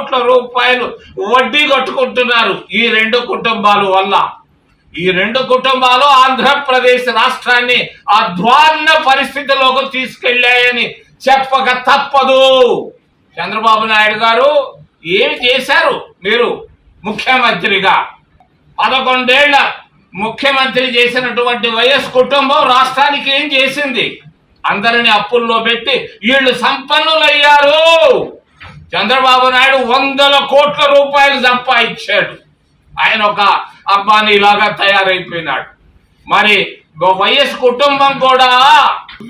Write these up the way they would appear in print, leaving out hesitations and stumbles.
కోట్ల రూపాయలు వడ్డీ కట్టుకుంటున్నారు ఈ రెండు కుటుంబాల వల్ల. ఈ రెండు కుటుంబాలు ఆంధ్రప్రదేశ్ రాష్ట్రాన్ని అధ్వాన్న పరిస్థితిలోకి తీసుకెళ్లాయని చెప్పక తప్పదు. చంద్రబాబు నాయుడు గారు ఏమి చేశారు? మీరు ముఖ్యమంత్రిగా 11 ఏళ్ల ముఖ్యమంత్రి చేసినటువంటి వైఎస్ కుటుంబం రాష్ట్రానికి ఏం చేసింది? అందరిని అప్పుల్లో పెట్టి వీళ్ళు సంపన్నులయ్యారు. చంద్రబాబు నాయుడు 100 కోట్ల రూపాయలు సంపాదించాడు. ఆయన ఒక అంబానీ లాగా తయారైపోయినాడు. మరి వైఎస్ కుటుంబం కూడా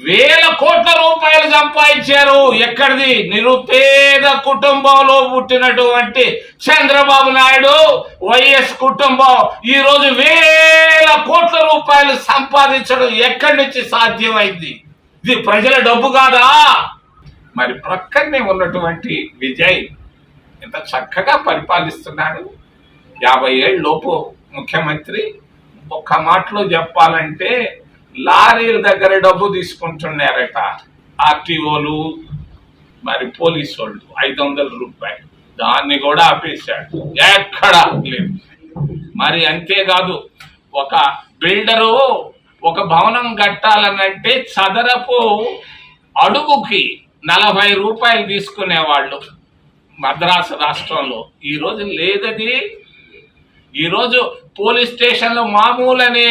1000 కోట్ల రూపాయలు సంపాదించారు. ఎక్కడిది? నిరుపేద కుటుంబంలో పుట్టినటువంటి చంద్రబాబు నాయుడు వైఎస్ కుటుంబం ఈ రోజు 1000 కోట్ల రూపాయలు సంపాదించడం ఎక్కడి నుంచి సాధ్యమైంది? ఇది ప్రజల డబ్బు కాదా? మరి ప్రక్కనే ఉన్నటువంటి విజయ్ ఎంత చక్కగా పరిపాలిస్తున్నాడు. 50 ఏళ్ళ లోపు ముఖ్యమంత్రి. ఒక్క మాటలో చెప్పాలంటే లారీల దగ్గర డబ్బు తీసుకుంటున్నారట ఆర్టీఓలు, మరి పోలీసు వాళ్ళు 500 రూపాయలు. దాన్ని కూడా ఆపేశాడు, ఎక్కడా లేదు. మరి అంతేకాదు, ఒక బిల్డరు ఒక భవనం కట్టాలనంటే చదరపు అడుగుకి 40 రూపాయలు తీసుకునేవాళ్ళు మద్రాసు రాష్ట్రంలో. ఈరోజు లేదది. ఈరోజు పోలీస్ స్టేషన్లో మామూలని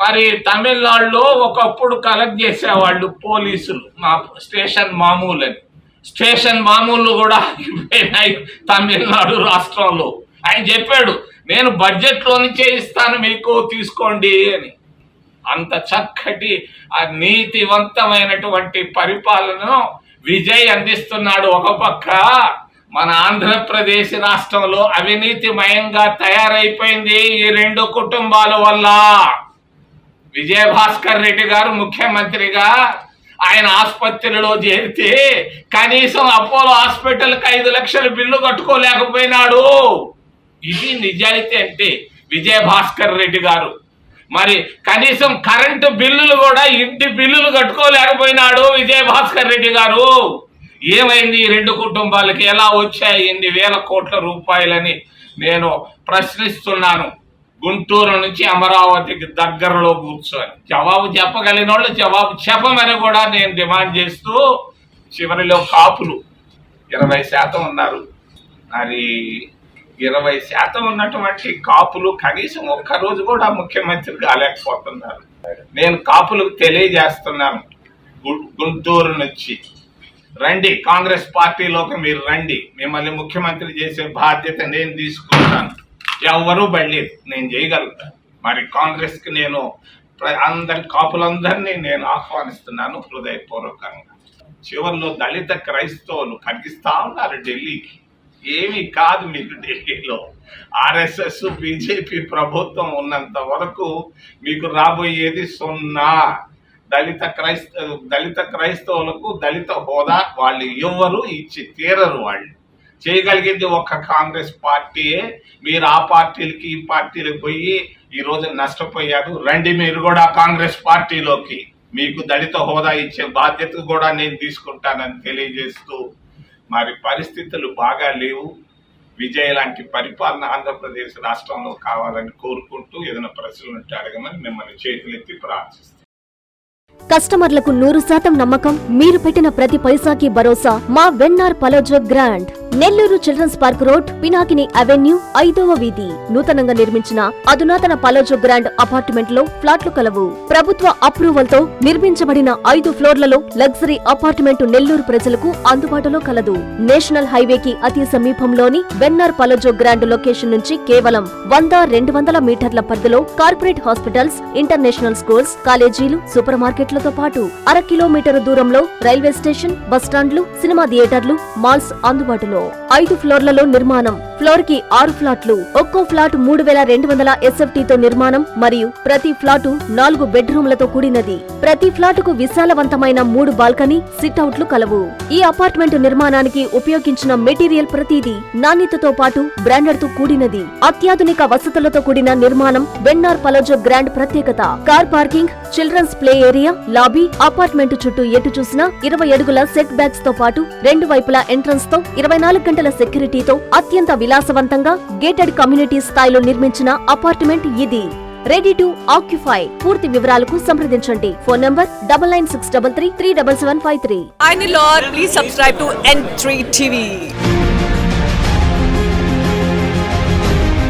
మరి తమిళనాడులో ఒకప్పుడు కలెక్ట్ చేసేవాళ్ళు పోలీసులు, మా స్టేషన్ మామూలని. స్టేషన్ మామూలు కూడా అయిపోయినాయి తమిళనాడు రాష్ట్రంలో. ఆయన చెప్పాడు, నేను బడ్జెట్లో నుంచే ఇస్తాను మీకు, తీసుకోండి అని. అంత చక్కటి ఆ నీతివంతమైనటువంటి పరిపాలనను విజయ్ అందిస్తున్నాడు. ఒక పక్క మన ఆంధ్రప్రదేశ్ రాష్ట్రంలో అవినీతిమయంగా తయారైపోయింది ఈ రెండు కుటుంబాల వల్ల. విజయభాస్కర్ రెడ్డి గారు ముఖ్యమంత్రిగా ఆయన ఆసుపత్రిలో చేరితే కనీసం అపోలో హాస్పిటల్కి 5 లక్షల బిల్లు కట్టుకోలేకపోయినాడు. ఇది నిజాయితీ అంటే విజయభాస్కర్ రెడ్డి గారు. మరి కనీసం కరెంటు బిల్లులు కూడా, ఇంటి బిల్లులు కట్టుకోలేకపోయినాడు విజయభాస్కర్ రెడ్డి గారు. ఏమైంది ఈ రెండు కుటుంబాలకి? ఎలా వచ్చాయి ఇన్ని 1000 కోట్ల రూపాయలని నేను ప్రశ్నిస్తున్నాను. గుంటూరు నుంచి అమరావతికి దగ్గరలో కూర్చొని జవాబు చెప్పగలిగిన వాళ్ళు జవాబు చెప్పమని కూడా నేను డిమాండ్ చేస్తూ, చివరిలో కాపులు 20% ఉన్నారు. మరి 20% ఉన్నటువంటి కాపులు కనీసం ఒక్కరోజు కూడా ముఖ్యమంత్రి కాలేకపోతున్నారు. నేను కాపులకు తెలియజేస్తున్నాను, గుంటూరు నుంచి రండి, కాంగ్రెస్ పార్టీలోకి మీరు రండి, మిమ్మల్ని ముఖ్యమంత్రి చేసే బాధ్యత నేను తీసుకుంటాను. ఎవరు బయలేదు, నేను చేయగలుగుతాను. మరి కాంగ్రెస్కి నేను కాపులందరినీ నేను ఆహ్వానిస్తున్నాను హృదయపూర్వకంగా. చివరిలో దళిత క్రైస్తవులు కనిపిస్తా ఉన్నారు ఢిల్లీకి. ఏమీ కాదు మీకు ఢిల్లీలో. ఆర్ఎస్ఎస్ బీజేపీ ప్రభుత్వం ఉన్నంత వరకు మీకు రాబోయేది 0. దళిత క్రైస్తవులకు దళిత హోదా వాళ్ళు ఎవరు ఇచ్చి తీరరు. వాళ్ళు చేయగలిగింది ఒక్క కాంగ్రెస్ పార్టీయే. మీరు ఆ పార్టీలకి ఈ పార్టీలకు పోయి ఈరోజు నష్టపోయారు. రండి మీరు కూడా కాంగ్రెస్ పార్టీలోకి, మీకు దళిత హోదా ఇచ్చే బాధ్యత కూడా నేను తీసుకుంటానని తెలియజేస్తూ, మరి పరిస్థితులు బాగా లేవు. విజయ్ లాంటి పరిపాలన ఆంధ్రప్రదేశ్ రాష్ట్రంలో కావాలని కోరుకుంటూ, ఏదైనా ప్రశ్నలు ఉంటే అడగమని మిమ్మల్ని చేతులెత్తి ప్రార్థిస్తాను. కస్టమర్లకు 100% నమ్మకం, మీరు పెట్టిన ప్రతి పైసాకి భరోసా. మా Vennar పలోజో grand, Nellore children's park road, Pinakini avenue, 5వ వీధి. నూతనంగా నిర్మించిన అధునాతన పలోజో గ్రాండ్ అపార్ట్మెంట్ లో ఫ్లాట్లు కలవు. ప్రభుత్వ అప్రూవల్ తో నిర్మించబడిన 5 ఫ్లోర్లలో లగ్జరీ అపార్ట్మెంట్ నెల్లూరు ప్రజలకు అందుబాటులో కలదు. నేషనల్ హైవేకి అతి సమీపంలోని వెన్నార్ పలోజో గ్రాండ్ లొకేషన్ నుంచి కేవలం 100-200 మీటర్ల పరిధిలో కార్పొరేట్ హాస్పిటల్స్, ఇంటర్నేషనల్ స్కూల్స్, కాలేజీలు, సూపర్ మార్కెట్లతో పాటు 1/2 కిలోమీటర్ దూరంలో రైల్వే స్టేషన్, బస్టాండ్లు, సినిమా థియేటర్లు, మాల్స్ అందుబాటులో. 5 ఫ్లోర్లలో నిర్మాణం. ఫ్లోర్ కి 6 ఫ్లాట్లు. ఒక్కో ఫ్లాట్ 3200 SFT తో నిర్మాణం మరియు ప్రతి ఫ్లాటు 4 బెడ్రూమ్లతో కూడినది. ప్రతి ఫ్లాటుకు విశాలవంతమైన 3 బాల్కనీ, సిట్అవుట్లు కలవు. ఈ అపార్ట్మెంట్ నిర్మాణానికి ఉపయోగించిన మెటీరియల్ ప్రతిదీ నాణ్యతతో పాటు బ్రాండెడ్ తో కూడినది. అత్యాధునిక వసతులతో కూడిన నిర్మాణం వెన్నార్ పలోజో గ్రాండ్ ప్రత్యేకత. Car parking, children's play area, lobby, apartment చుట్టూ ఎటు చూసినా 20 అడుగుల సెట్ బ్యాక్స్ తో పాటు 2 వైపులా ఎంట్రన్స్ తో 24 24 గంటల సెక్యూరిటీతో అత్యంత విలాసవంతంగా గేటెడ్ కమ్యూనిటీ స్థాయిలో నిర్మించిన అపార్ట్మెంట్ ఇది. Ready to occupy. పూర్తి వివరాలకు సంప్రదించండి. Phone number 9963337753. I'm Lord. Please subscribe to N3 TV.